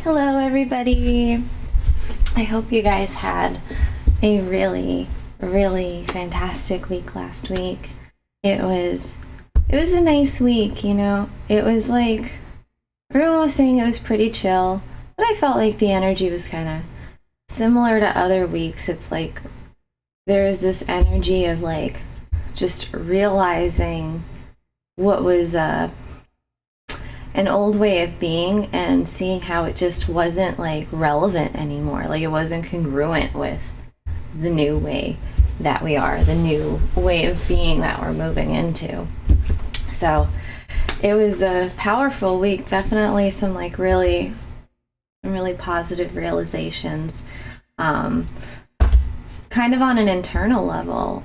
Hello, everybody. I hope you guys had a really, really fantastic week last week. It was a nice week, you know. It was like, everyone was saying it was pretty chill, but I felt like the energy was kind of similar to other weeks. It's like there was this energy of like just realizing what was an old way of being and seeing how it just wasn't like relevant anymore. Like it wasn't congruent with the new way that we are, the new way of being that we're moving into. So it was a powerful week. Definitely some like really positive realizations. Kind of on an internal level.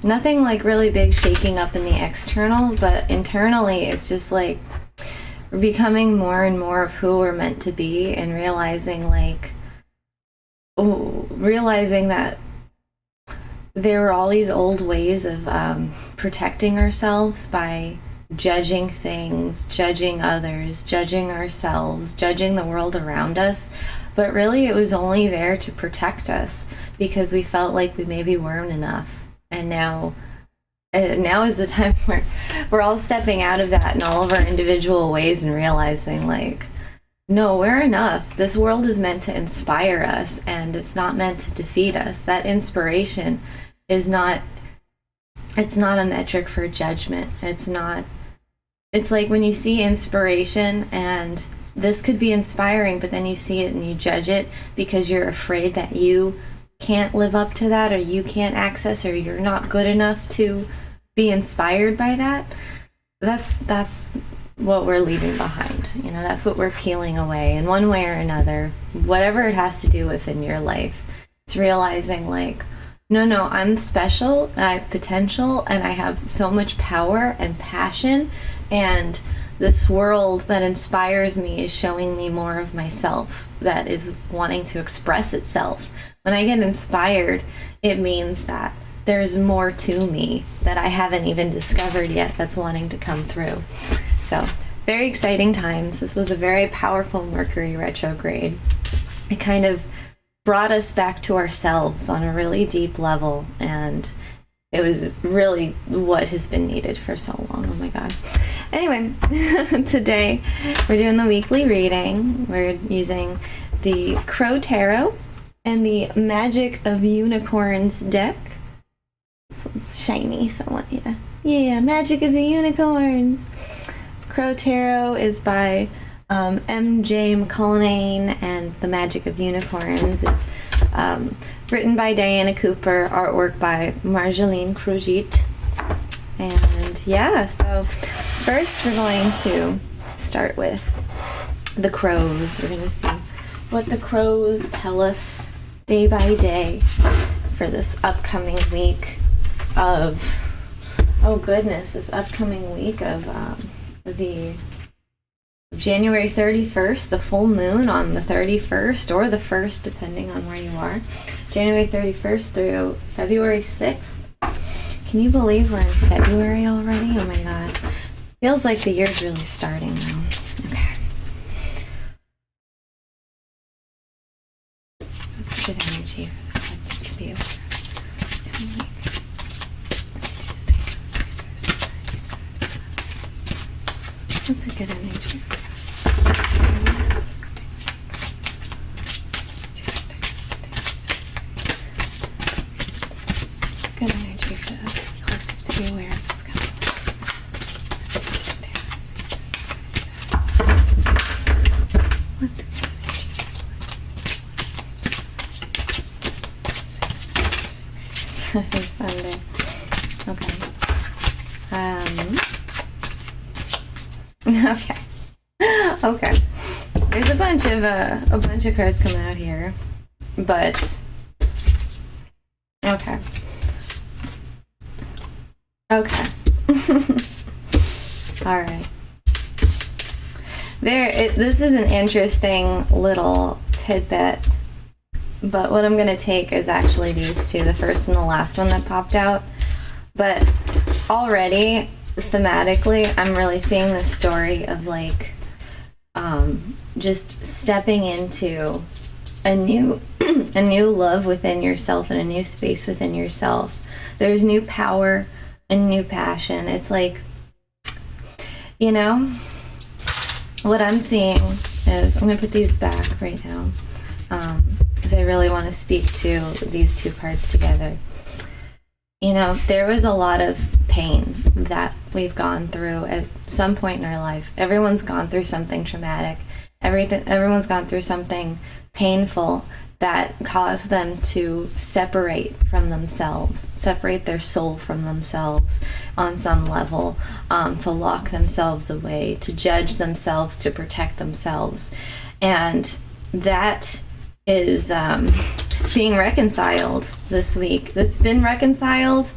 Nothing like really big shaking up in the external, but internally it's just like we're becoming more and more of who we're meant to be and realizing that there were all these old ways of protecting ourselves by judging things, judging others, judging ourselves, judging the world around us. But really it was only there to protect us because we felt like we maybe weren't enough. And now is the time where we're all stepping out of that in all of our individual ways and realizing like, no, we're enough. This world is meant to inspire us and it's not meant to defeat us. That inspiration is not, it's not a metric for judgment. It's like when you see inspiration and this could be inspiring, but then you see it and you judge it because you're afraid that you can't live up to that, or you can't access, or you're not good enough to be inspired by that. That's what we're leaving behind. You know, that's what we're peeling away in one way or another, whatever it has to do with in your life. It's realizing like, no, I'm special and I have potential and I have so much power and passion, and this world that inspires me is showing me more of myself that is wanting to express itself. When I get inspired, it means that there's more to me that I haven't even discovered yet that's wanting to come through. So, very exciting times. This was a very powerful Mercury retrograde. It kind of brought us back to ourselves on a really deep level, and it was really what has been needed for so long. Oh my God. Anyway, today we're doing the weekly reading. We're using the Crow Tarot and the Magic of Unicorns deck. This one's shiny, so I want you to... Yeah, Magic of the Unicorns! Crow Tarot is by M.J. McCullinane, and the Magic of Unicorns is written by Diana Cooper, artwork by Marjolaine Crojit. And yeah, so first we're going to start with the crows. We're going to see what the crows tell us day by day for this upcoming week of, this upcoming week of the January 31st, the full moon on the 31st or the 1st, depending on where you are. January 31st through February 6th. Can you believe we're in February already? Oh my God. Feels like the year's really starting now. Okay. That's a good energy for the collective to be aware of this coming week. Tuesday, Wednesday, Thursday, Friday, Saturday. That's a good energy for us. Tuesday, Wednesday, good energy for the collective to be aware of this coming week. Tuesday, What's a good energy? Sunday. Okay. Okay. There's a bunch of cards coming out here, but okay. All right. This is an interesting little tidbit, but what I'm going to take is actually these two, the first and the last one that popped out. But already, thematically, I'm really seeing this story of like just stepping into a new a new love within yourself and a new space within yourself. There's new power and new passion. It's like, you know, what I'm seeing is, I'm going to put these back right now because I really want to speak to these two parts together. You know, there was a lot of pain that we've gone through at some point in our life. Everyone's gone through something traumatic. Everyone's gone through something painful that caused them to separate from themselves, separate their soul from themselves on some level, to lock themselves away, to judge themselves, to protect themselves. And that is being reconciled this week. That's been reconciled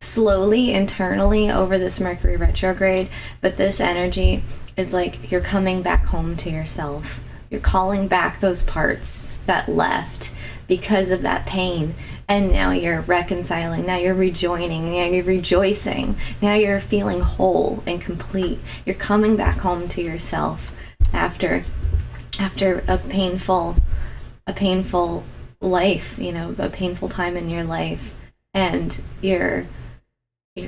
slowly internally over this Mercury retrograde, but this energy is like you're coming back home to yourself. You're calling back those parts that left because of that pain, and now you're reconciling, now you're rejoining, now you're rejoicing, now you're feeling whole and complete. You're coming back home to yourself after a painful life, you know, a painful time in your life, and you're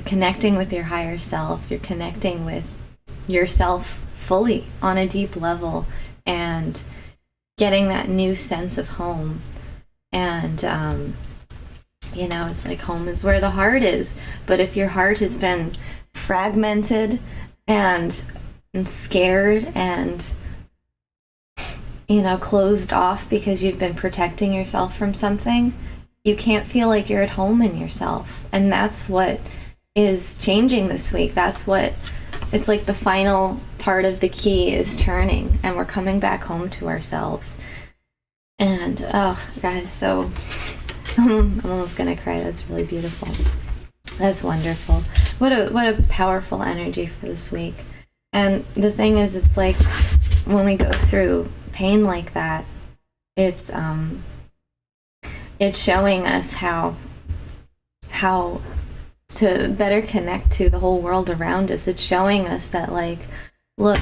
connecting with your higher self. You're connecting with yourself fully on a deep level and getting that new sense of home. And you know, it's like home is where the heart is. But if your heart has been fragmented and scared and, you know, closed off because you've been protecting yourself from something, you can't feel like you're at home in yourself. And that's what is changing this week. That's what it's like. The final part of the key is turning, and we're coming back home to ourselves. And oh God, so I'm almost gonna cry. That's really beautiful. That's wonderful. What a powerful energy for this week. And the thing is, it's like when we go through pain like that, it's showing us how to better connect to the whole world around us. It's showing us that, like, look,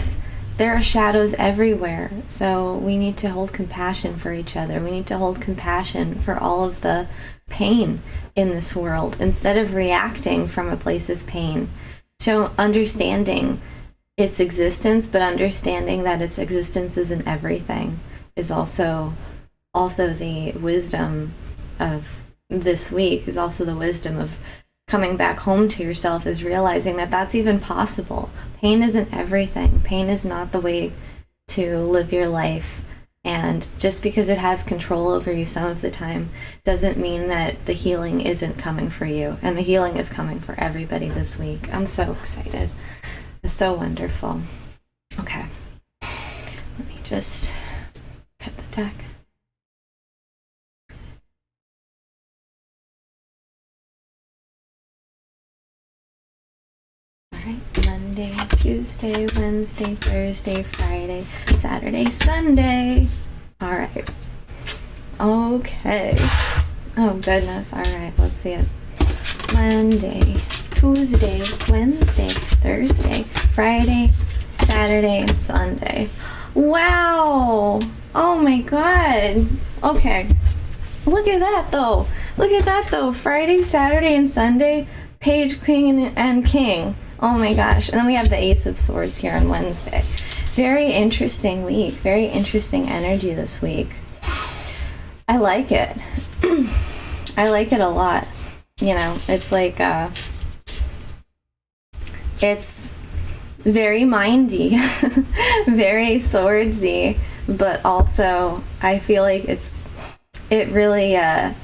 there are shadows everywhere, so we need to hold compassion for each other. We need to hold compassion for all of the pain in this world instead of reacting from a place of pain. So understanding its existence, but understanding that its existence isn't everything, is also the wisdom of this week, is also the wisdom of coming back home to yourself, is realizing that that's even possible. Pain isn't everything. Pain is not the way to live your life. And just because it has control over you some of the time doesn't mean that the healing isn't coming for you. And the healing is coming for everybody this week. I'm so excited. It's so wonderful. Okay. Let me just cut the deck. Alright, Monday, Tuesday, Wednesday, Thursday, Friday, Saturday, Sunday. Alright. Okay. Oh goodness. Alright, let's see it. Monday, Tuesday, Wednesday, Thursday, Friday, Saturday, and Sunday. Wow! Oh my god. Okay. Look at that though. Look at that though. Friday, Saturday, and Sunday, Page, Queen, and King. Oh my gosh. And then we have the Ace of Swords here on Wednesday. Very interesting week. Very interesting energy this week. I like it. I like it a lot. You know, it's like, it's very mindy, very swordsy, but also I feel like it really it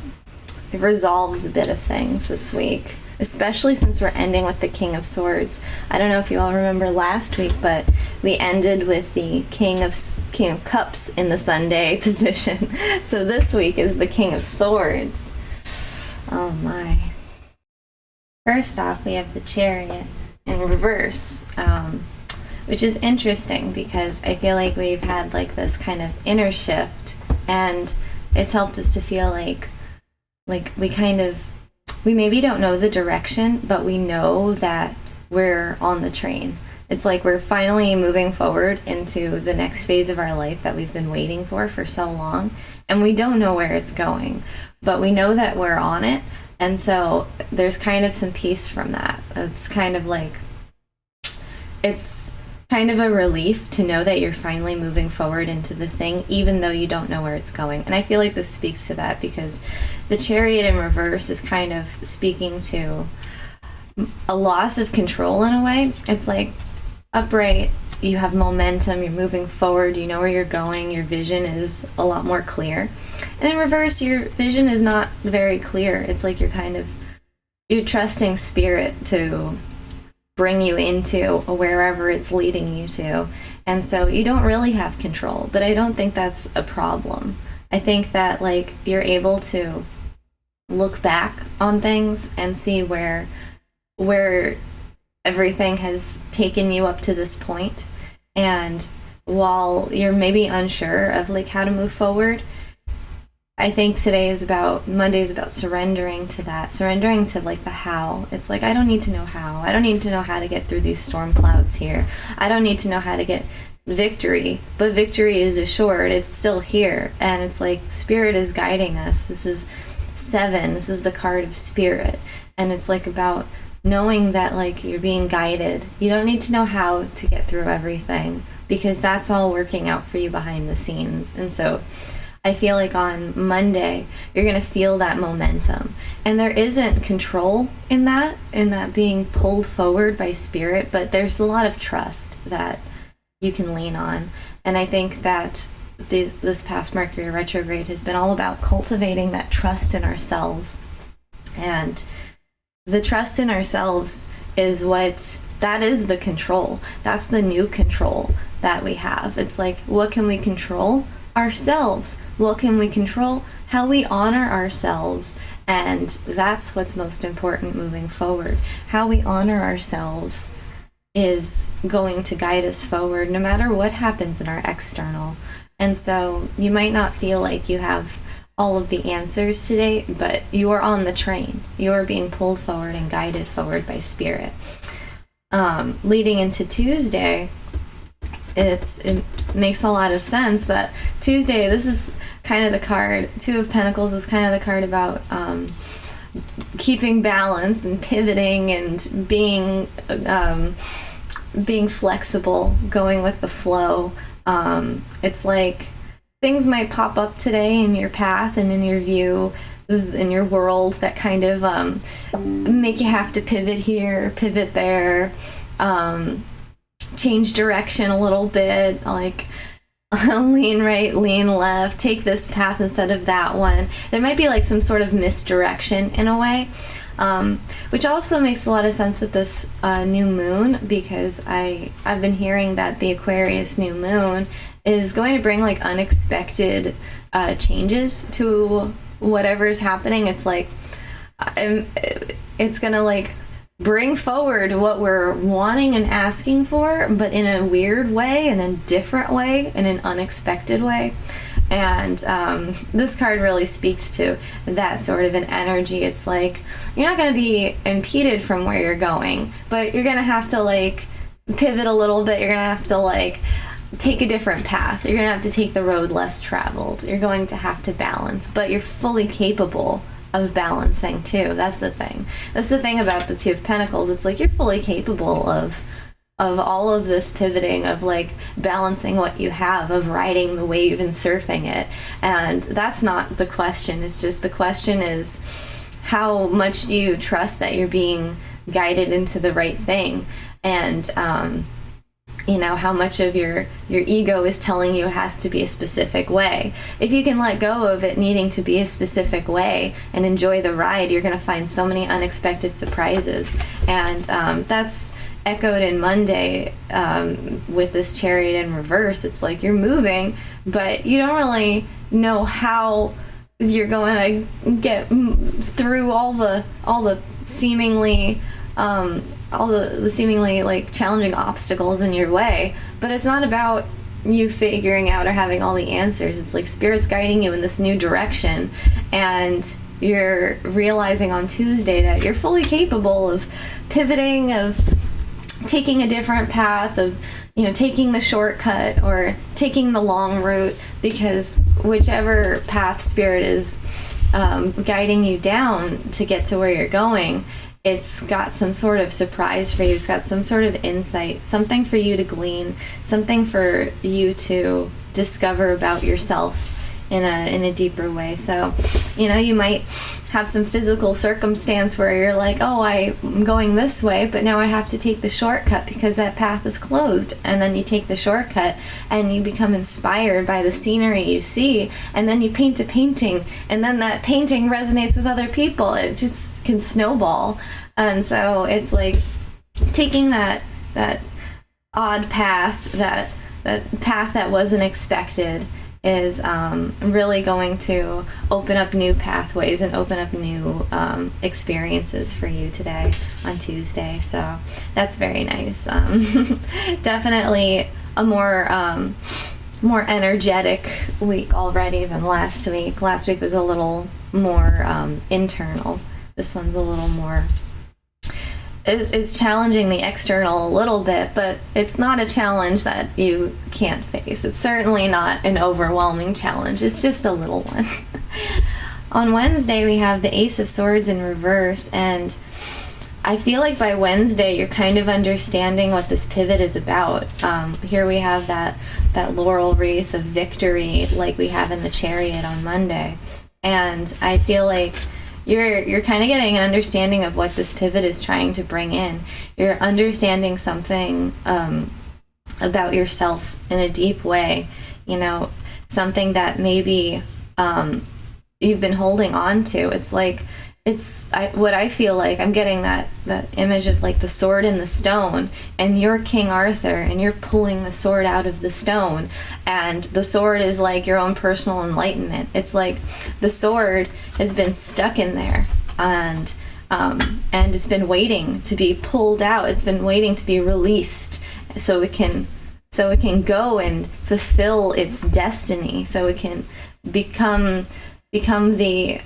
resolves a bit of things this week, especially since we're ending with the King of Swords. I don't know if you all remember last week, but we ended with the King of Cups in the Sunday position. So this week is the King of Swords. Oh my. First off, we have the Chariot in reverse, which is interesting because I feel like we've had like this kind of inner shift, and it's helped us to feel like we maybe don't know the direction, but we know that we're on the train, It's like we're finally moving forward into the next phase of our life that we've been waiting for so long, and we don't know where it's going, but we know that we're on it. And so there's kind of some peace from that. It's kind of a relief to know that you're finally moving forward into the thing, even though you don't know where it's going. And I feel like this speaks to that, because the Chariot in reverse is kind of speaking to a loss of control in a way. It's like upright, you have momentum, you're moving forward, you know where you're going, your vision is a lot more clear. And in reverse, your vision is not very clear. It's like you're trusting spirit to bring you into wherever it's leading you to. And so you don't really have control, but I don't think that's a problem. I think that like you're able to look back on things and see where everything has taken you up to this point. And while you're maybe unsure of like how to move forward, I think Monday is about surrendering to that, surrendering to like the how. It's like, I don't need to know how. I don't need to know how to get through these storm clouds here. I don't need to know how to get victory, but victory is assured. It's still here. And it's like spirit is guiding us. This is 7. This is the card of spirit. And it's like about knowing that like you're being guided. You don't need to know how to get through everything, because that's all working out for you behind the scenes. And so I feel like on Monday, you're going to feel that momentum. And there isn't control in that being pulled forward by spirit, but there's a lot of trust that you can lean on. And I think that this past Mercury retrograde has been all about cultivating that trust in ourselves. And the trust in ourselves is that is the control. That's the new control that we have. It's like, what can we control? Ourselves. What can we control? How we honor ourselves. And that's what's most important moving forward. How we honor ourselves is going to guide us forward no matter what happens in our external. And so you might not feel like you have all of the answers today, but you are on the train. You are being pulled forward and guided forward by spirit. Leading into Tuesday, it makes a lot of sense that Tuesday, this is kind of the card, 2 of Pentacles is kind of the card about keeping balance and pivoting and being flexible, going with the flow. It's like things might pop up today in your path and in your view, in your world, that kind of make you have to pivot here, pivot there, change direction a little bit, like lean right, lean left, take this path instead of that one. There might be like some sort of misdirection in a way, which also makes a lot of sense with this new moon, because I've been hearing that the Aquarius new moon is going to bring like unexpected changes to whatever is happening. It's like it's gonna like bring forward what we're wanting and asking for, but in a weird way, in a different way, in an unexpected way. And this card really speaks to that sort of an energy. It's like you're not going to be impeded from where you're going, but you're going to have to like pivot a little bit. You're going to have to like take a different path. You're going to have to take the road less traveled. You're going to have to balance, but you're fully capable of balancing too. That's the thing. That's the thing about the 2 of Pentacles. It's like you're fully capable of all of this pivoting, of like balancing what you have, of riding the wave and surfing it. And that's not the question. It's just the question is, how much do you trust that you're being guided into the right thing? And how much of your ego is telling you it has to be a specific way. If you can let go of it needing to be a specific way and enjoy the ride, you're going to find so many unexpected surprises. And that's echoed in Monday with this Chariot in reverse. It's like you're moving, but you don't really know how you're going to get through all the seemingly like challenging obstacles in your way. But it's not about you figuring out or having all the answers. It's like Spirit's guiding you in this new direction, and you're realizing on Tuesday that you're fully capable of pivoting, of taking a different path, of taking the shortcut or taking the long route, because whichever path Spirit is guiding you down to get to where you're going, it's got some sort of surprise for you. It's got some sort of insight, something for you to glean, something for you to discover about yourself in a deeper way. So, you might have some physical circumstance where you're like, oh, I'm going this way, but now I have to take the shortcut because that path is closed. And then you take the shortcut and you become inspired by the scenery you see, and then you paint a painting, and then that painting resonates with other people. It just can snowball. And so it's like taking that odd path, that path that wasn't expected, is really going to open up new pathways and open up new experiences for you today on Tuesday. So that's very nice. Definitely a more energetic week already than last week. Last week was a little more internal. This one's a little more is challenging the external a little bit, but it's not a challenge that you can't face. It's certainly not an overwhelming challenge. It's just a little one. On Wednesday, we have the Ace of Swords in reverse, and I feel like by Wednesday, you're kind of understanding what this pivot is about. Here we have that laurel wreath of victory like we have in the Chariot on Monday. And I feel like you're kind of getting an understanding of what this pivot is trying to bring in. You're understanding something about yourself in a deep way, something that maybe you've been holding on to. It's like, what I feel like, I'm getting that image of like the sword and the stone, and you're King Arthur and you're pulling the sword out of the stone, and the sword is like your own personal enlightenment. It's like the sword has been stuck in there, and it's been waiting to be pulled out. It's been waiting to be released so it can go and fulfill its destiny, so it can become the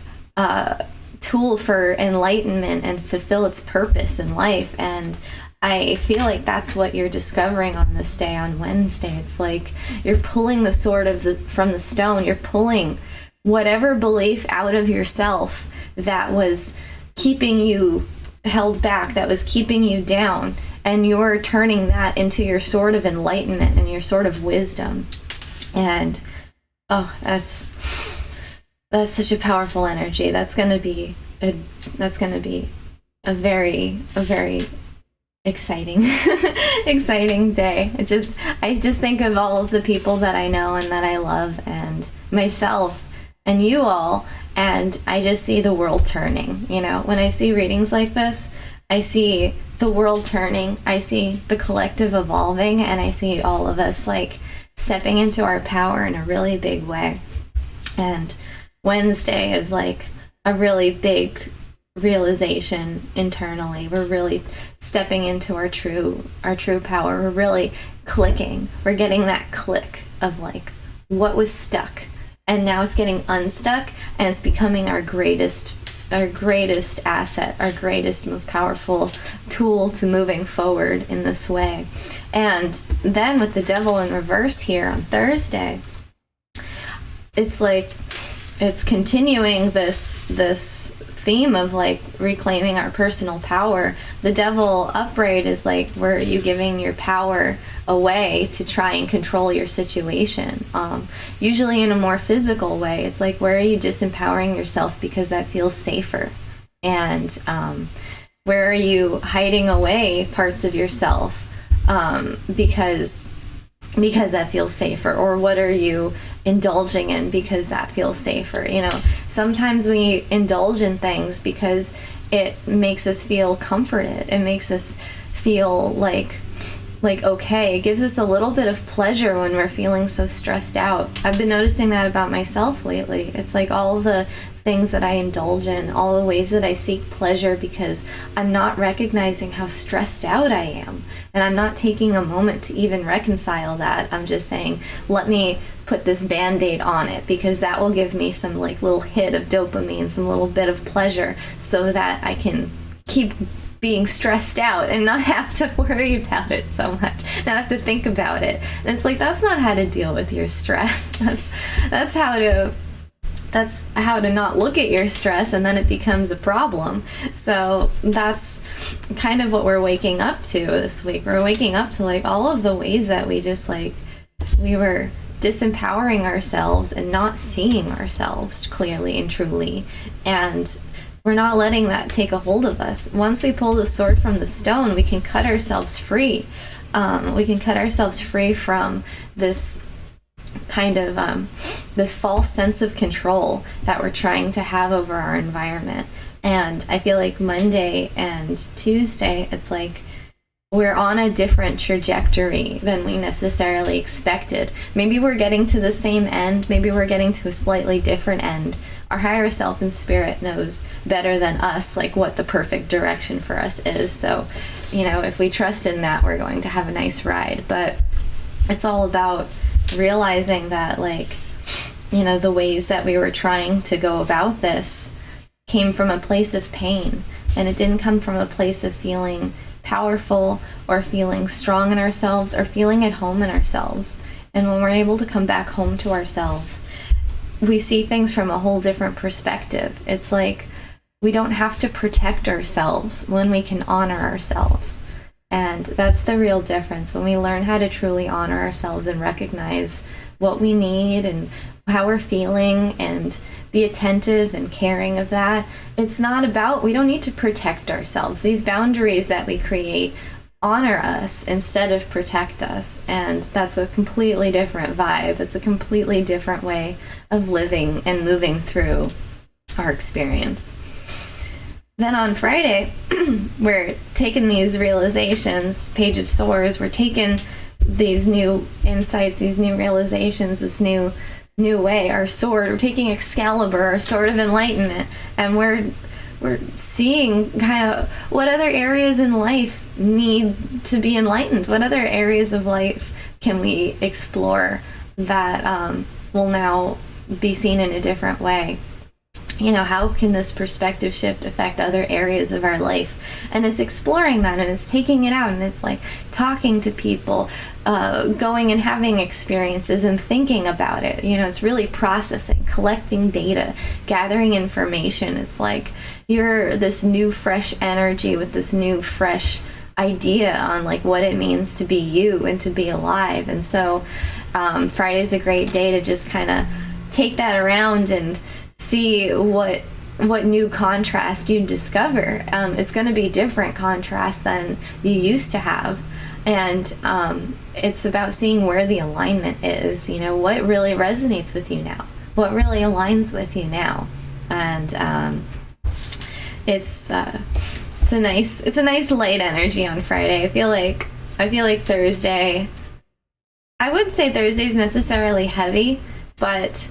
tool for enlightenment and fulfill its purpose in life. And I feel like that's what you're discovering on this day, on Wednesday. It's like you're pulling the sword from the stone. You're pulling whatever belief out of yourself that was keeping you held back, that was keeping you down, and you're turning that into your sword of enlightenment and your sword of wisdom. And that's such a powerful energy. That's going to be a very exciting day. I just think of all of the people that I know and that I love, and myself and you all, and I just see the world turning. When I see readings like this, I see the world turning. I see the collective evolving, and I see all of us like stepping into our power in a really big way. And Wednesday is like a really big realization internally. We're really stepping into our true power. We're really clicking. We're getting that click of like what was stuck, and now it's getting unstuck, and it's becoming our greatest asset, our greatest, most powerful tool to moving forward in this way. And then with the Devil in reverse here on Thursday, it's like it's continuing this theme of like reclaiming our personal power. The Devil upright is like, where are you giving your power away to try and control your situation? Usually in a more physical way. It's like, where are you disempowering yourself because that feels safer? And where are you hiding away parts of yourself because that feels safer? Or what are you indulging in because that feels safer? Sometimes we indulge in things because it makes us feel comforted. It makes us feel like okay. It gives us a little bit of pleasure when we're feeling so stressed out. I've been noticing that about myself lately. It's like all the things that I indulge in, all the ways that I seek pleasure, because I'm not recognizing how stressed out I am, and I'm not taking a moment to even reconcile that. I'm just saying, let me put this Band-Aid on it, because that will give me some like little hit of dopamine, some little bit of pleasure, so that I can keep being stressed out and not have to worry about it so much, not have to think about it. And it's like, that's not how to deal with your stress. That's how to not look at your stress, and then it becomes a problem. So that's kind of what we're waking up to this week. We're waking up to like all of the ways that we just like, we were disempowering ourselves and not seeing ourselves clearly and truly. And we're not letting that take a hold of us. Once we pull the sword from the stone, we can cut ourselves free. We can cut ourselves free from this kind of this false sense of control that we're trying to have over our environment. And I feel like Monday and Tuesday, it's like we're on a different trajectory than we necessarily expected. Maybe we're getting to the same end. Maybe we're getting to a slightly different end. Our higher self and spirit knows better than us, like what the perfect direction for us is. So, you know, if we trust in that, we're going to have a nice ride. But it's all about realizing that, like, you know, the ways that we were trying to go about this came from a place of pain, and it didn't come from a place of feeling powerful or feeling strong in ourselves or feeling at home in ourselves. And when we're able to come back home to ourselves, we see things from a whole different perspective. It's like we don't have to protect ourselves when we can honor ourselves. And that's the real difference. When we learn how to truly honor ourselves and recognize what we need and how we're feeling and be attentive and caring of that, it's not about, we don't need to protect ourselves. These boundaries that we create honor us instead of protect us. And that's a completely different vibe. It's a completely different way of living and moving through our experience. Then on Friday, we're taking these realizations, Page of Swords, we're taking these new insights, these new realizations, this new way, our sword, we're taking Excalibur, our sword of enlightenment, and we're seeing kind of what other areas in life need to be enlightened. What other areas of life can we explore that will now be seen in a different way? You know, how can this perspective shift affect other areas of our life? And it's exploring that, and it's taking it out, and it's like talking to people, going and having experiences and thinking about it. You know, it's really processing, collecting data, gathering information. It's like you're this new fresh energy with this new fresh idea on like what it means to be you and to be alive. And so Friday's a great day to just kind of take that around and see what new contrast you discover. It's going to be different contrast than you used to have, and it's about seeing where the alignment is. You know, what really resonates with you now, what really aligns with you now, and it's a nice light energy on Friday. I feel like Thursday. I wouldn't say Thursday's necessarily heavy, but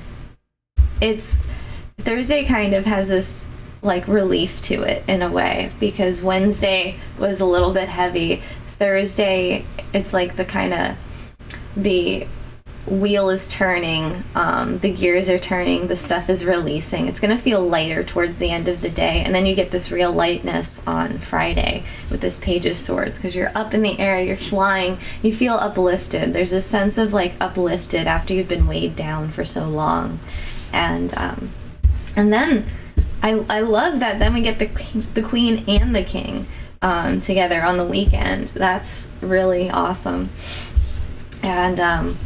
Thursday kind of has this like relief to it in a way, because Wednesday was a little bit heavy. Thursday, it's like the wheel is turning, the gears are turning, the stuff is releasing. It's going to feel lighter towards the end of the day, and then you get this real lightness on Friday with this Page of Swords, because you're up in the air, you're flying, you feel uplifted. There's a sense of like uplifted after you've been weighed down for so long. And then I love that then we get the Queen and the King together on the weekend. That's really awesome. And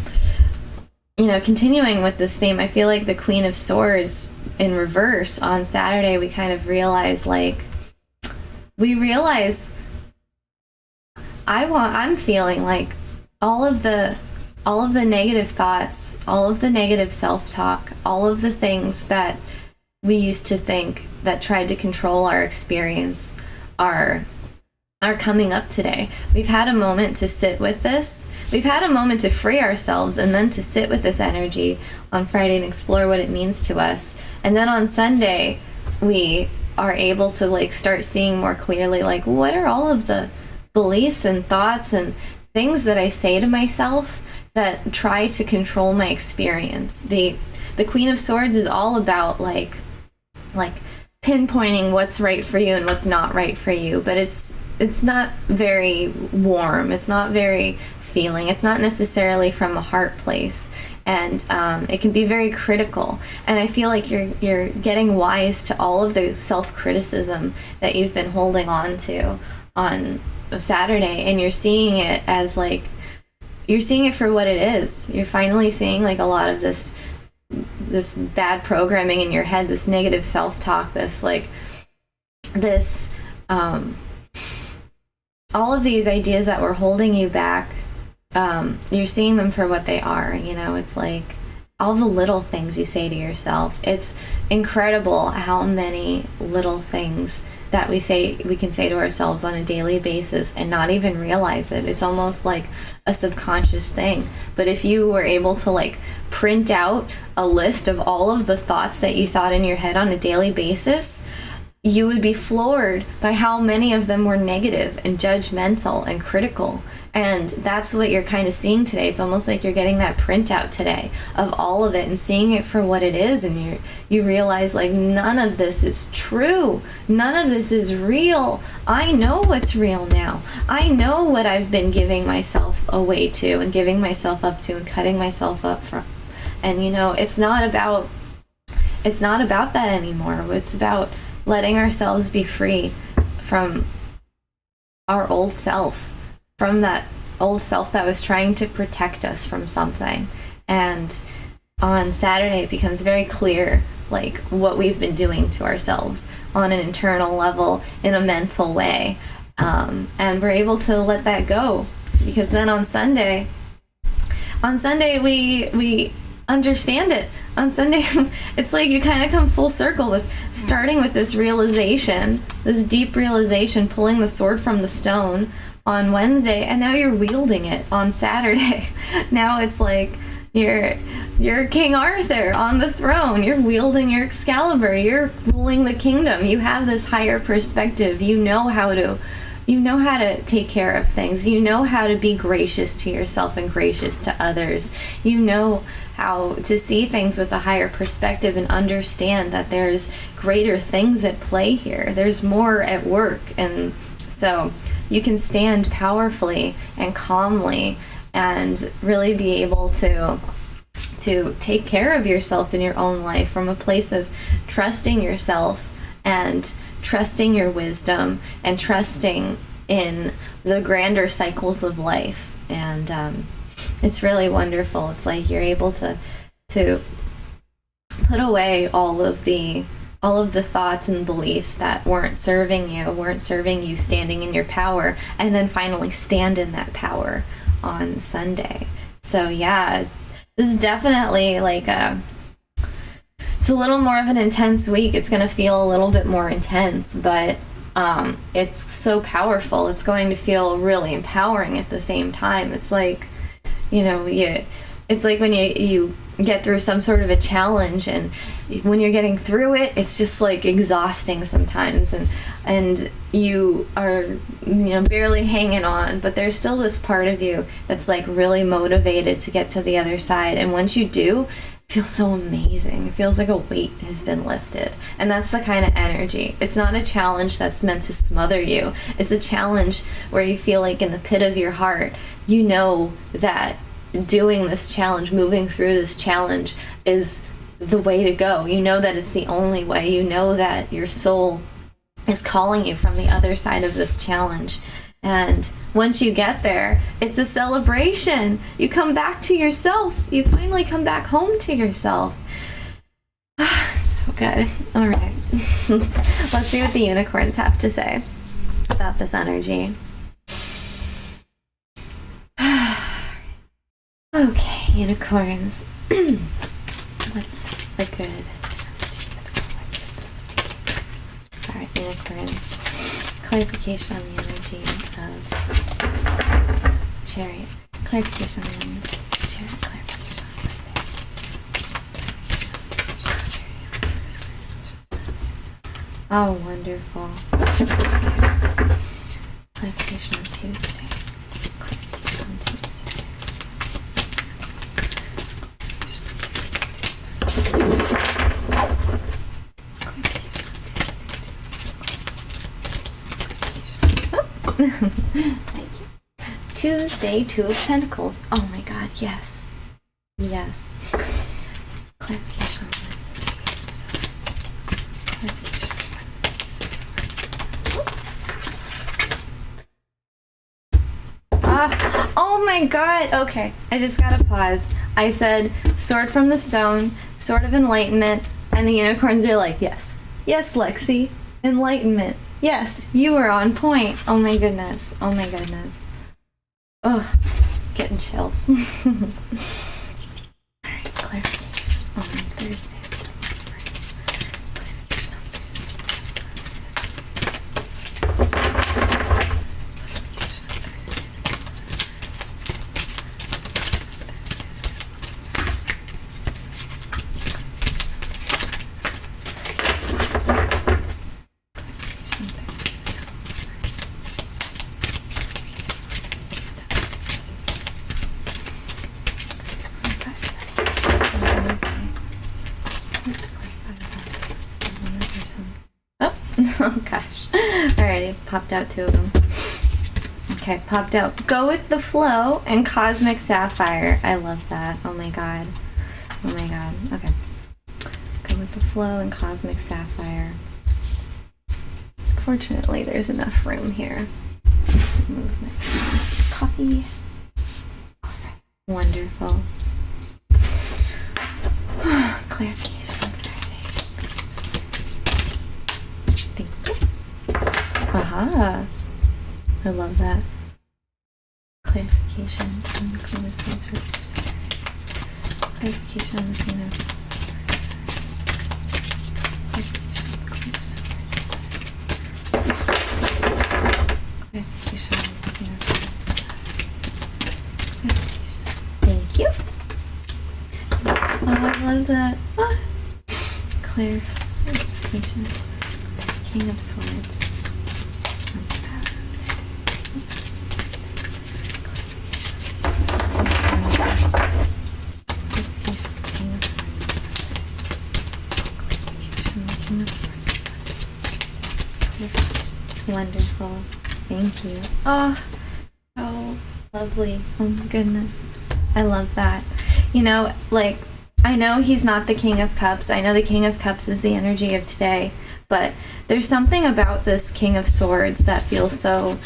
you know, continuing with this theme, I feel like the Queen of Swords in reverse on Saturday, we kind of realize I'm feeling like all of the negative thoughts, all of the negative self-talk, all of the things that we used to think that tried to control our experience are coming up today. We've had a moment to sit with this. We've had a moment to free ourselves, and then to sit with this energy on Friday and explore what it means to us. And then on Sunday, we are able to like start seeing more clearly, like, what are all of the beliefs and thoughts and things that I say to myself that try to control my experience. The Queen of Swords is all about like pinpointing what's right for you and what's not right for you, but it's not very warm. It's not very feeling. It's not necessarily from a heart place, and it can be very critical. And I feel like you're getting wise to all of the self-criticism that you've been holding on to on Saturday, and you're seeing it as like, you're seeing it for what it is. You're finally seeing like a lot of this bad programming in your head, this negative self-talk, this like this all of these ideas that were holding you back. You're seeing them for what they are. You know, it's like all the little things you say to yourself. It's incredible how many little things that we can say to ourselves on a daily basis and not even realize it. It's almost like a subconscious thing. But if you were able to like print out a list of all of the thoughts that you thought in your head on a daily basis, you would be floored by how many of them were negative and judgmental and critical. And that's what you're kind of seeing today. It's almost like you're getting that printout today of all of it and seeing it for what it is. And you realize like none of this is true. None of this is real. I know what's real now. I know what I've been giving myself away to and giving myself up to and cutting myself up from. And you know, it's not about that anymore. It's about letting ourselves be free from our old self, from that old self that was trying to protect us from something. And on Saturday, it becomes very clear, like, what we've been doing to ourselves on an internal level, in a mental way. And we're able to let that go, because then on Sunday, we understand it. On Sunday, it's like you kind of come full circle with starting with this realization, this deep realization, pulling the sword from the stone on Wednesday, and now you're wielding it on Saturday. Now it's like you're King Arthur on the throne. You're wielding your Excalibur. You're ruling the kingdom. You have this higher perspective. You know how to take care of things. You know how to be gracious to yourself and gracious to others. You know how to see things with a higher perspective and understand that there's greater things at play here. There's more at work. And so you can stand powerfully and calmly and really be able to take care of yourself in your own life from a place of trusting yourself and trusting your wisdom and trusting in the grander cycles of life. And it's really wonderful. It's like you're able to put away all of the thoughts and beliefs that weren't serving you standing in your power, and then finally stand in that power on Sunday. So yeah, this is definitely like it's a little more of an intense week. It's going to feel a little bit more intense, but it's so powerful. It's going to feel really empowering at the same time. It's like, you know, it's like when you get through some sort of a challenge, and when you're getting through it, it's just like exhausting sometimes, and you are, you know, barely hanging on, but there's still this part of you that's like really motivated to get to the other side. And once you do, it feels so amazing. It feels like a weight has been lifted. And that's the kind of energy. It's not a challenge that's meant to smother you. It's a challenge where you feel like in the pit of your heart, you know that doing this challenge, moving through this challenge is the way to go. You know that it's the only way. You know that your soul is calling you from the other side of this challenge. And once you get there, it's a celebration. You come back to yourself. You finally come back home to yourself. It's so good. All right. Let's see what the unicorns have to say about this energy. Okay, unicorns. What's a good this week? Alright, unicorns. Clarification on the energy of Chariot. Clarification on the energy of Chariot. Clarification on Monday. Oh, wonderful. Okay. Clarification on Tuesday. Clarification on Tuesday. Thank you. Tuesday, Two of Pentacles. Oh my God, yes. Yes. Clarification on Wednesday, Ace of Swords. Clarification on Wednesday, Ace of Swords. Ah, oh my God. Okay, I just gotta pause. I said sword from the stone, sword of enlightenment, and the unicorns are like, yes. Yes, Lexi. Enlightenment. Yes, you were on point. Oh my goodness. Oh my goodness. Ugh, getting chills. Alright, clarification on Thursday. First. Clarification on Thursday. Oh gosh. Alrighty, popped out two of them. Okay, popped out. Go with the flow and Cosmic Sapphire. I love that. Oh my God. Oh my God. Okay. Go with the flow and Cosmic Sapphire. Fortunately, there's enough room here. Move my coffee. Alright. Wonderful. Clarification. Aha! I love that. Clarification on the Queen of Swords reverse. Clarification on the Queen of Swords. Clarification on the Queen of Swords. Clarification on the Queen of Swords. Clarification. Thank you. Oh, I love that. Ah. Clarification. King of Swords. Wonderful. Thank you. Oh, lovely. Oh my goodness. I love that. You know, like, I know he's not the King of Cups. I know the King of Cups is the energy of today, but there's something about this King of Swords that feels so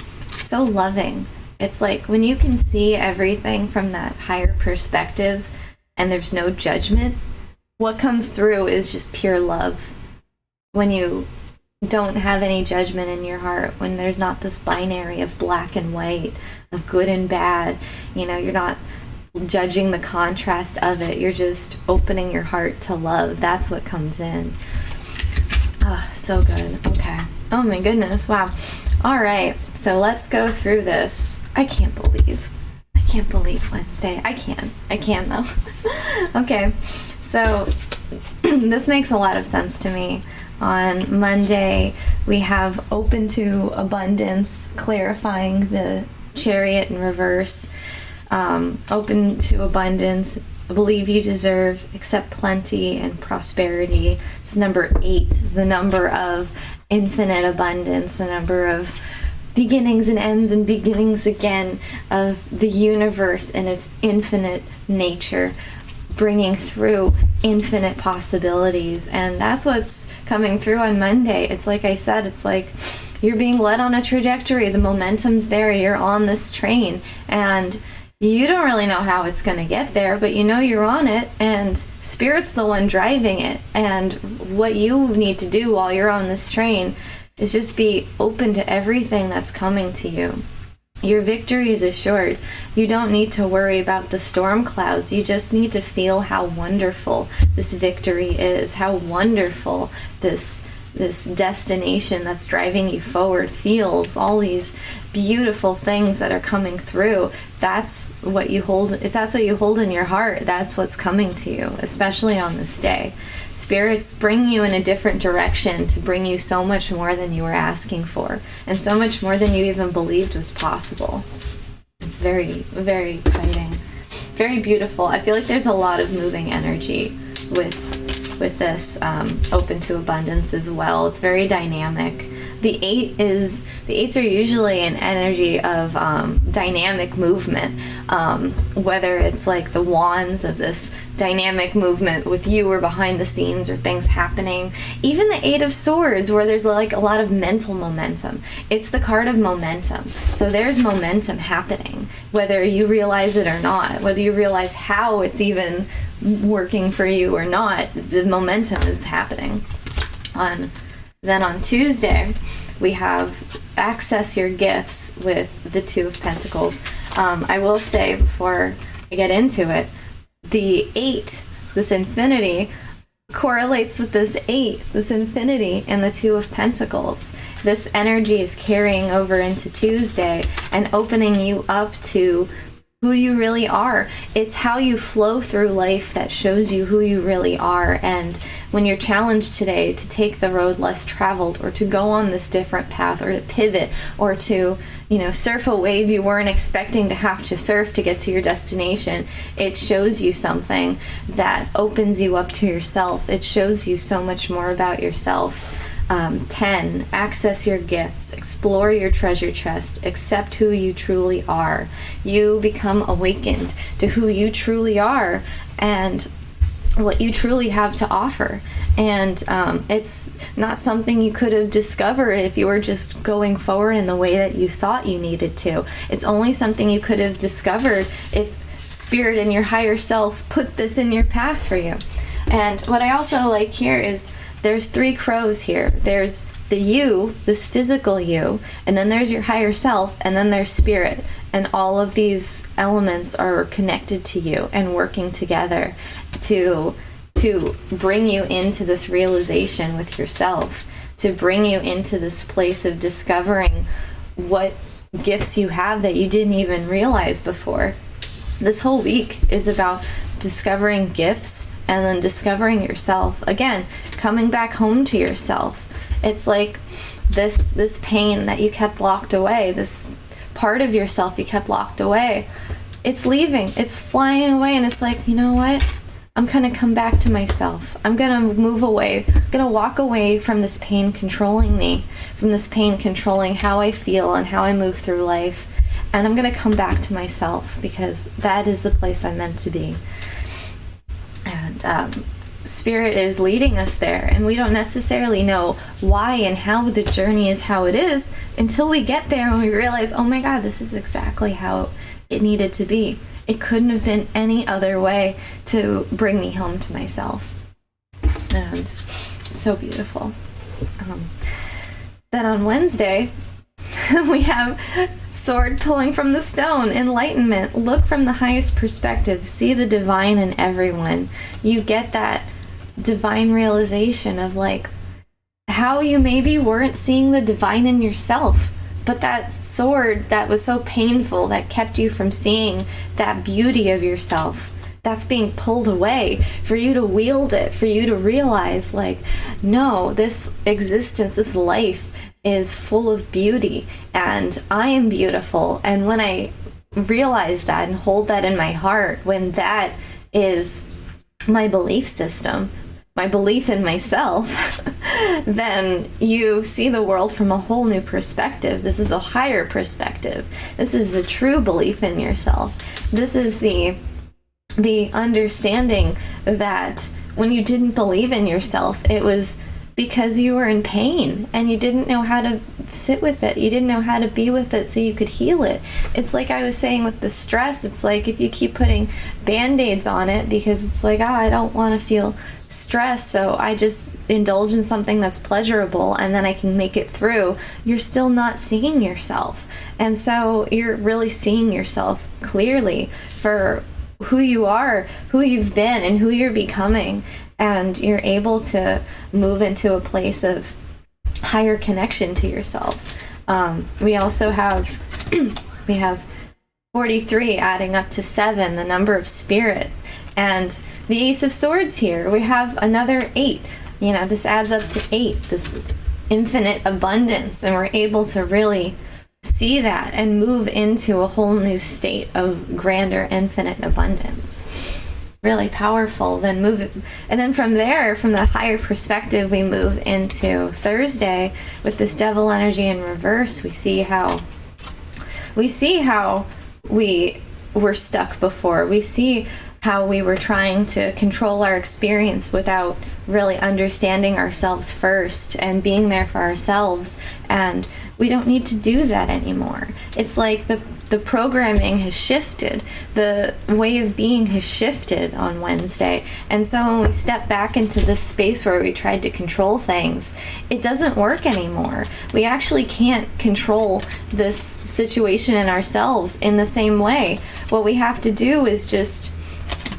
loving. It's like when you can see everything from that higher perspective and there's no judgment, what comes through is just pure love. When you don't have any judgment in your heart, when there's not this binary of black and white, of good and bad, you know, you're not judging the contrast of it, you're just opening your heart to love. That's what comes in. Ah, so good. Okay. Oh my goodness. Wow. All right. So let's go through this. I can't believe Wednesday. I can though. Okay. So this makes a lot of sense to me. On Monday, we have open to abundance, clarifying the Chariot in reverse. Open to abundance, believe you deserve, accept plenty and prosperity. It's number 8, the number of infinite abundance, the number of beginnings and ends and beginnings again of the universe and its infinite nature, bringing through infinite possibilities. And that's what's coming through on Monday. It's like I said, it's like you're being led on a trajectory. The momentum's there. You're on this train and you don't really know how it's going to get there, but you know you're on it, and Spirit's the one driving it. And what you need to do while you're on this train is just be open to everything that's coming to you. Your victory is assured. You don't need to worry about the storm clouds. You just need to feel how wonderful this victory is, how wonderful this destination that's driving you forward feels, all these beautiful things that are coming through. That's what you hold. If that's what you hold in your heart, that's what's coming to you, especially on this day. Spirits bring you in a different direction to bring you so much more than you were asking for, and so much more than you even believed was possible. It's very, very exciting, very beautiful. I feel like there's a lot of moving energy with this open to abundance as well. It's very dynamic. The eights are usually an energy of dynamic movement, whether it's like the wands of this dynamic movement with you or behind the scenes or things happening. Even the Eight of Swords, where there's like a lot of mental momentum. It's the card of momentum. So there's momentum happening, whether you realize it or not, whether you realize how it's even working for you or not, the momentum is happening. Then on Tuesday, we have access your gifts with the Two of Pentacles. I will say before I get into it, the 8, this infinity, correlates with this 8, this infinity, and the Two of Pentacles. This energy is carrying over into Tuesday and opening you up to who you really are. It's how you flow through life that shows you who you really are. And when you're challenged today to take the road less traveled, or to go on this different path, or to pivot, or to, surf a wave you weren't expecting to have to surf to get to your destination, it shows you something that opens you up to yourself. It shows you so much more about yourself. 10, access your gifts, explore your treasure chest, accept who you truly are. You become awakened to who you truly are and what you truly have to offer. And it's not something you could have discovered if you were just going forward in the way that you thought you needed to. It's only something you could have discovered if Spirit and your higher self put this in your path for you. And what I also like here is there's 3 crows here. There's the you, this physical you, and then there's your higher self, and then there's spirit. And all of these elements are connected to you and working together to bring you into this realization with yourself, to bring you into this place of discovering what gifts you have that you didn't even realize before. This whole week is about discovering gifts and then discovering yourself. Again, coming back home to yourself. It's like this pain that you kept locked away, this part of yourself you kept locked away. It's leaving. It's flying away, and it's like, you know what? I'm going to come back to myself. I'm going to move away. I'm going to walk away from this pain controlling me, from this pain controlling how I feel and how I move through life. And I'm going to come back to myself, because that is the place I'm meant to be. And Spirit is leading us there, and we don't necessarily know why and how the journey is how it is until we get there and we realize, oh my God, this is exactly how it needed to be. It couldn't have been any other way to bring me home to myself. And so beautiful. Then on Wednesday, we have sword pulling from the stone, enlightenment. Look from the highest perspective. See the divine in everyone. You get that divine realization of like how you maybe weren't seeing the divine in yourself, but that sword that was so painful that kept you from seeing that beauty of yourself, that's being pulled away for you to wield it, for you to realize like, no, this existence, this life is full of beauty, and I am beautiful. And when I realize that and hold that in my heart, when that is my belief system, my belief in myself, then you see the world from a whole new perspective. This is a higher perspective. This is the true belief in yourself. This is the understanding that when you didn't believe in yourself, it was because you were in pain and you didn't know how to sit with it. You didn't know how to be with it so you could heal it. It's like I was saying with the stress, it's like if you keep putting band-aids on it because it's like, I don't want to feel stress, so I just indulge in something that's pleasurable and then I can make it through. You're still not seeing yourself. And so you're really seeing yourself clearly for who you are, who you've been, and who you're becoming. And you're able to move into a place of higher connection to yourself. We also have we have 43 adding up to 7, the number of spirit, and the Ace of Swords here. We have another 8. This adds up to 8. This infinite abundance, and we're able to really see that and move into a whole new state of grander infinite abundance. really powerful. Then and then from there, from the higher perspective, we move into Thursday with this devil energy in reverse. We see how we were stuck before. We see how we were trying to control our experience without really understanding ourselves first and being there for ourselves. And we don't need to do that anymore. It's like the programming has shifted. The way of being has shifted on Wednesday. And so when we step back into this space where we tried to control things, it doesn't work anymore. We actually can't control this situation in ourselves in the same way. What we have to do is just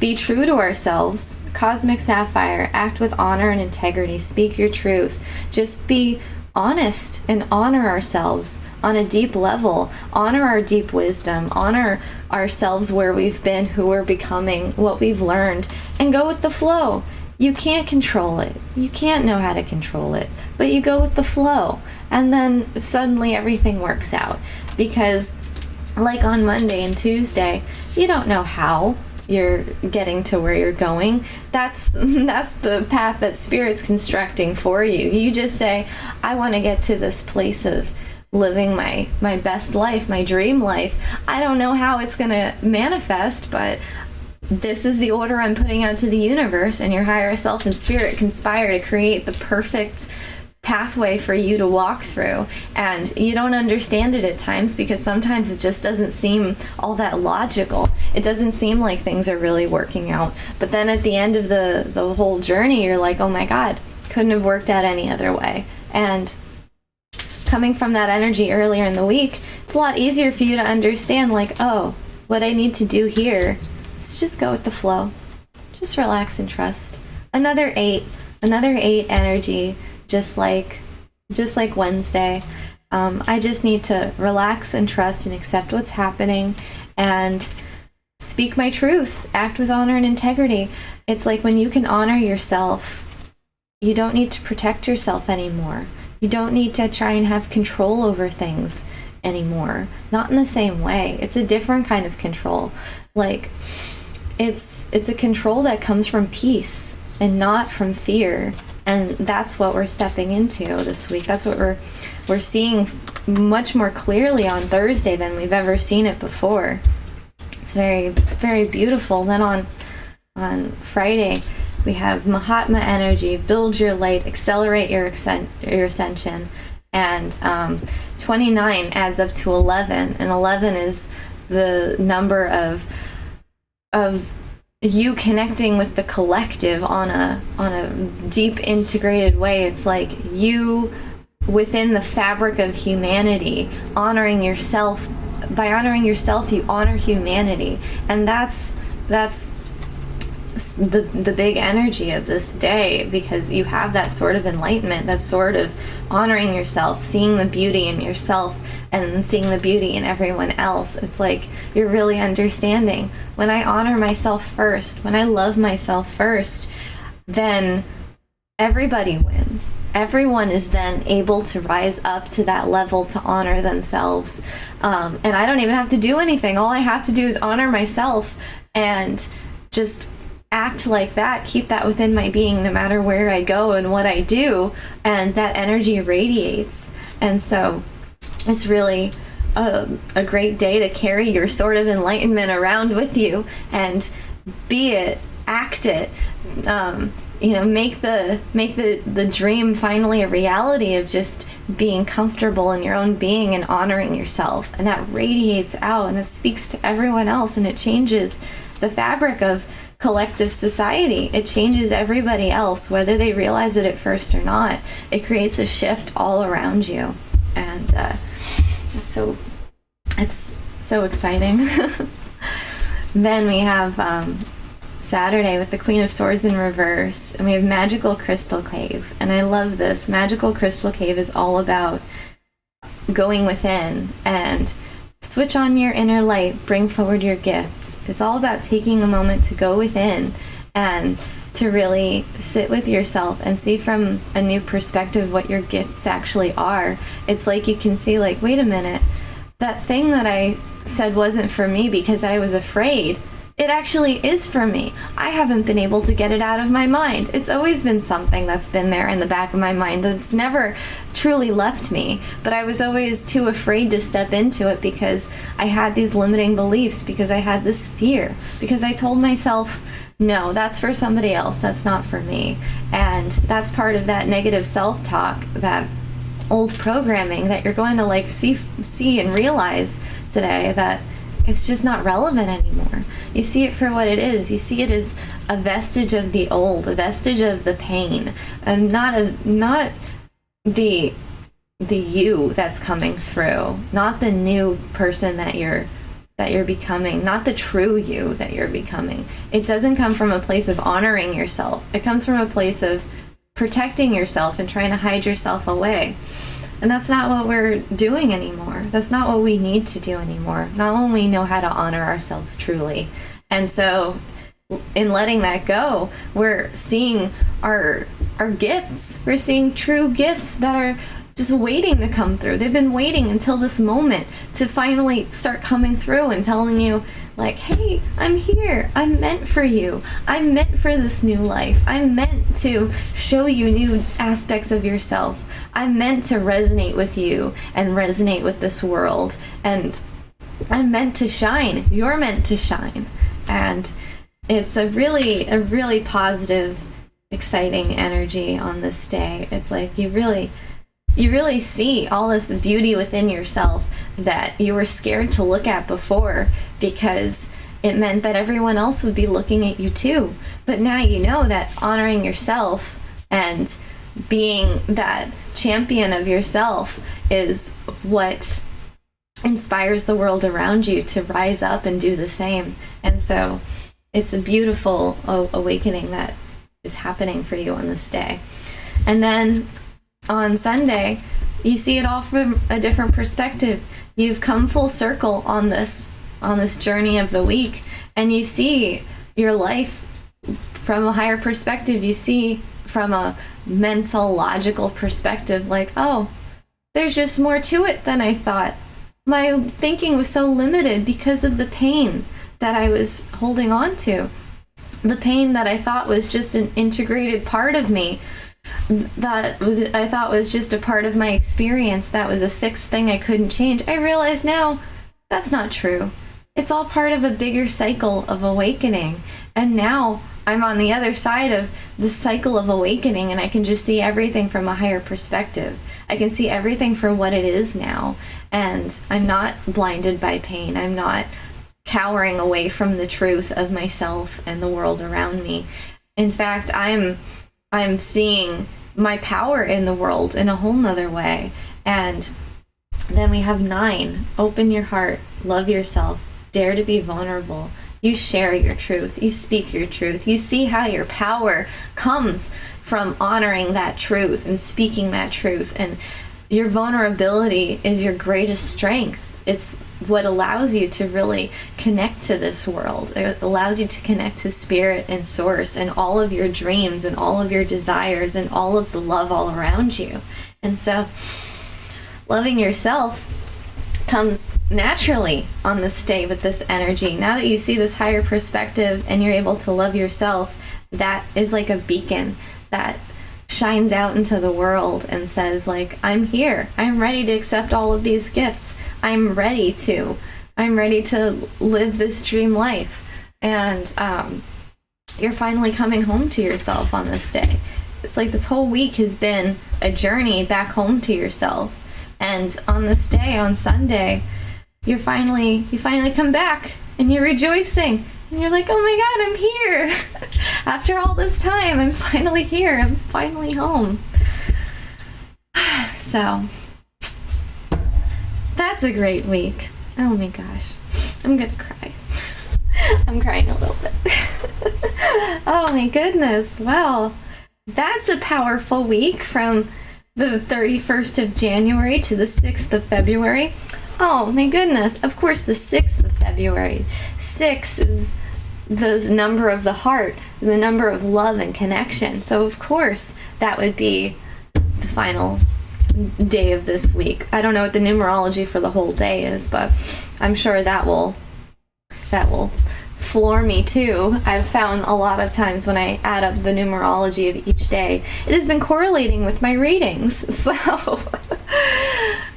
be true to ourselves. Cosmic Sapphire, act with honor and integrity, speak your truth. Just be honest and honor ourselves on a deep level. Honor our deep wisdom. Honor ourselves where we've been, who we're becoming, what we've learned, and go with the flow. You can't control it. You can't know how to control it, but you go with the flow, and then suddenly everything works out. Because like on Monday and Tuesday, you don't know how you're getting to where you're going. That's the path that Spirit's constructing for you. You just say, I want to get to this place of living my best life, my dream life. I don't know how it's going to manifest, but this is the order I'm putting out to the universe, and your higher self and Spirit conspire to create the perfect pathway for you to walk through. And you don't understand it at times, because sometimes it just doesn't seem all that logical. It doesn't seem like things are really working out. But then at the end of the whole journey, you're like, oh my God, couldn't have worked out any other way. And coming from that energy earlier in the week, it's a lot easier for you to understand, like, oh, what I need to do here is just go with the flow. Just relax and trust. Another 8 energy. Just like Wednesday. I just need to relax and trust and accept what's happening and speak my truth, act with honor and integrity. It's like when you can honor yourself, you don't need to protect yourself anymore. You don't need to try and have control over things anymore. Not in the same way. It's a different kind of control. Like, it's a control that comes from peace and not from fear. And that's what we're stepping into this week. That's what we're seeing much more clearly on Thursday than we've ever seen it before. It's very, very beautiful. Then on Friday, we have Mahatma energy, build your light, accelerate your ascension. And 29 adds up to 11, and 11 is the number of you connecting with the collective on a deep integrated way. It's like you within the fabric of humanity, honoring yourself. By honoring yourself, you honor humanity, and that's the big energy of this day, because you have that sort of enlightenment, that sort of honoring yourself, seeing the beauty in yourself and seeing the beauty in everyone else. It's like you're really understanding, when I honor myself first, when I love myself first, then everybody wins. Everyone is then able to rise up to that level to honor themselves. And I don't even have to do anything. All I have to do is honor myself and just act like that, keep that within my being no matter where I go and what I do, and that energy radiates. And so it's really a great day to carry your sort of enlightenment around with you and be it, act it, make the dream finally a reality of just being comfortable in your own being and honoring yourself. And that radiates out, and it speaks to everyone else, and it changes the fabric of collective society. It changes everybody else, whether they realize it at first or not. It creates a shift all around you, and it's so exciting. Then we have Saturday with the Queen of Swords in reverse, and we have Magical Crystal Cave. And I love this. Magical Crystal Cave is all about going within and switch on your inner light, bring forward your gifts. It's all about taking a moment to go within and to really sit with yourself and see from a new perspective what your gifts actually are. It's like you can see, like, wait a minute, that thing that I said wasn't for me because I was afraid, it actually is for me. I haven't been able to get it out of my mind. It's always been something that's been there in the back of my mind that's never truly left me, but I was always too afraid to step into it because I had these limiting beliefs, because I had this fear, because I told myself, no, that's for somebody else, that's not for me. And that's part of that negative self-talk, that old programming that you're going to like see and realize today that it's just not relevant anymore. You see it for what it is. You see it as a vestige of the old, a vestige of the pain, and not the you that's coming through, not the new person that you're becoming, not the true you that you're becoming. It doesn't come from a place of honoring yourself. It comes from a place of protecting yourself and trying to hide yourself away. And that's not what we're doing anymore. That's not what we need to do anymore. Not when we know how to honor ourselves truly. And so in letting that go, we're seeing our gifts. We're seeing true gifts that are just waiting to come through. They've been waiting until this moment to finally start coming through and telling you, like, hey, I'm here. I'm meant for you. I'm meant for this new life. I'm meant to show you new aspects of yourself. I'm meant to resonate with you and resonate with this world. And I'm meant to shine. You're meant to shine. And it's a really positive, exciting energy on this day. It's like you really see all this beauty within yourself that you were scared to look at before because it meant that everyone else would be looking at you too. But now you know that honoring yourself and being that champion of yourself is what inspires the world around you to rise up and do the same. And so it's a beautiful awakening that is happening for you on this day. And then on Sunday, you see it all from a different perspective. You've come full circle on this journey of the week, and you see your life from a higher perspective. You see from a mental, logical perspective, like, oh, there's just more to it than I thought. My thinking was so limited because of the pain that I was holding on to. The pain that I thought was just an integrated part of me. I thought was just a part of my experience, that was a fixed thing I couldn't change. I realize now that's not true. It's all part of a bigger cycle of awakening. And now I'm on the other side of the cycle of awakening, and I can just see everything from a higher perspective. I can see everything for what it is now, and I'm not blinded by pain. I'm not cowering away from the truth of myself and the world around me. In fact, I'm seeing my power in the world in a whole nother way. And then we have 9, open your heart, love yourself, dare to be vulnerable. You share your truth, you speak your truth, you see how your power comes from honoring that truth and speaking that truth. And your vulnerability is your greatest strength. It's what allows you to really connect to this world. It allows you to connect to spirit and source and all of your dreams and all of your desires and all of the love all around you. And so loving yourself comes naturally on this day with this energy. Now that you see this higher perspective and you're able to love yourself, that is like a beacon that shines out into the world and says, like, I'm here. I'm ready to accept all of these gifts. I'm ready to live this dream life. And you're finally coming home to yourself on this day. It's like this whole week has been a journey back home to yourself. And on this day, on Sunday, you finally come back and you're rejoicing. And you're like, oh my God, I'm here. After all this time, I'm finally here. I'm finally home. So, that's a great week. Oh my gosh. I'm gonna cry. I'm crying a little bit. Oh my goodness. Well, that's a powerful week from the 31st of January to the 6th of February. Oh my goodness. Of course, the 6th of February. 6 is the number of the heart, the number of love and connection. So of course, that would be the final day of this week. I don't know what the numerology for the whole day is, but I'm sure that will floor me too. I've found a lot of times when I add up the numerology of each day, it has been correlating with my readings. So,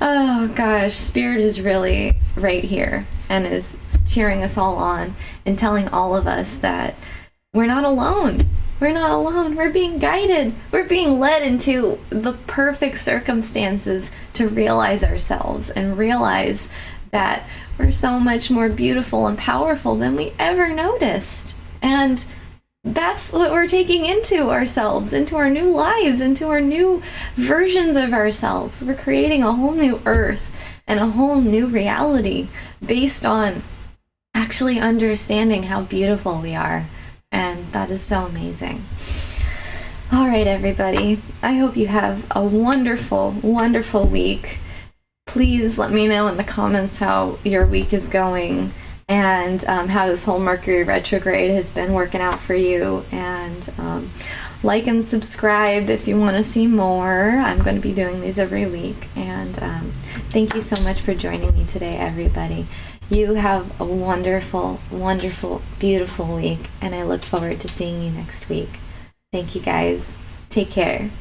oh gosh, Spirit is really right here and is cheering us all on and telling all of us that we're not alone. We're not alone. We're being guided. We're being led into the perfect circumstances to realize ourselves and realize that we're so much more beautiful and powerful than we ever noticed. And that's what we're taking into ourselves, into our new lives, into our new versions of ourselves. We're creating a whole new earth and a whole new reality based on actually understanding how beautiful we are. And that is so amazing. All right, everybody. I hope you have a wonderful, wonderful week. Please let me know in the comments how your week is going and how this whole Mercury retrograde has been working out for you. And like and subscribe if you want to see more. I'm going to be doing these every week. And thank you so much for joining me today, everybody. You have a wonderful, wonderful, beautiful week, and I look forward to seeing you next week. Thank you, guys. Take care.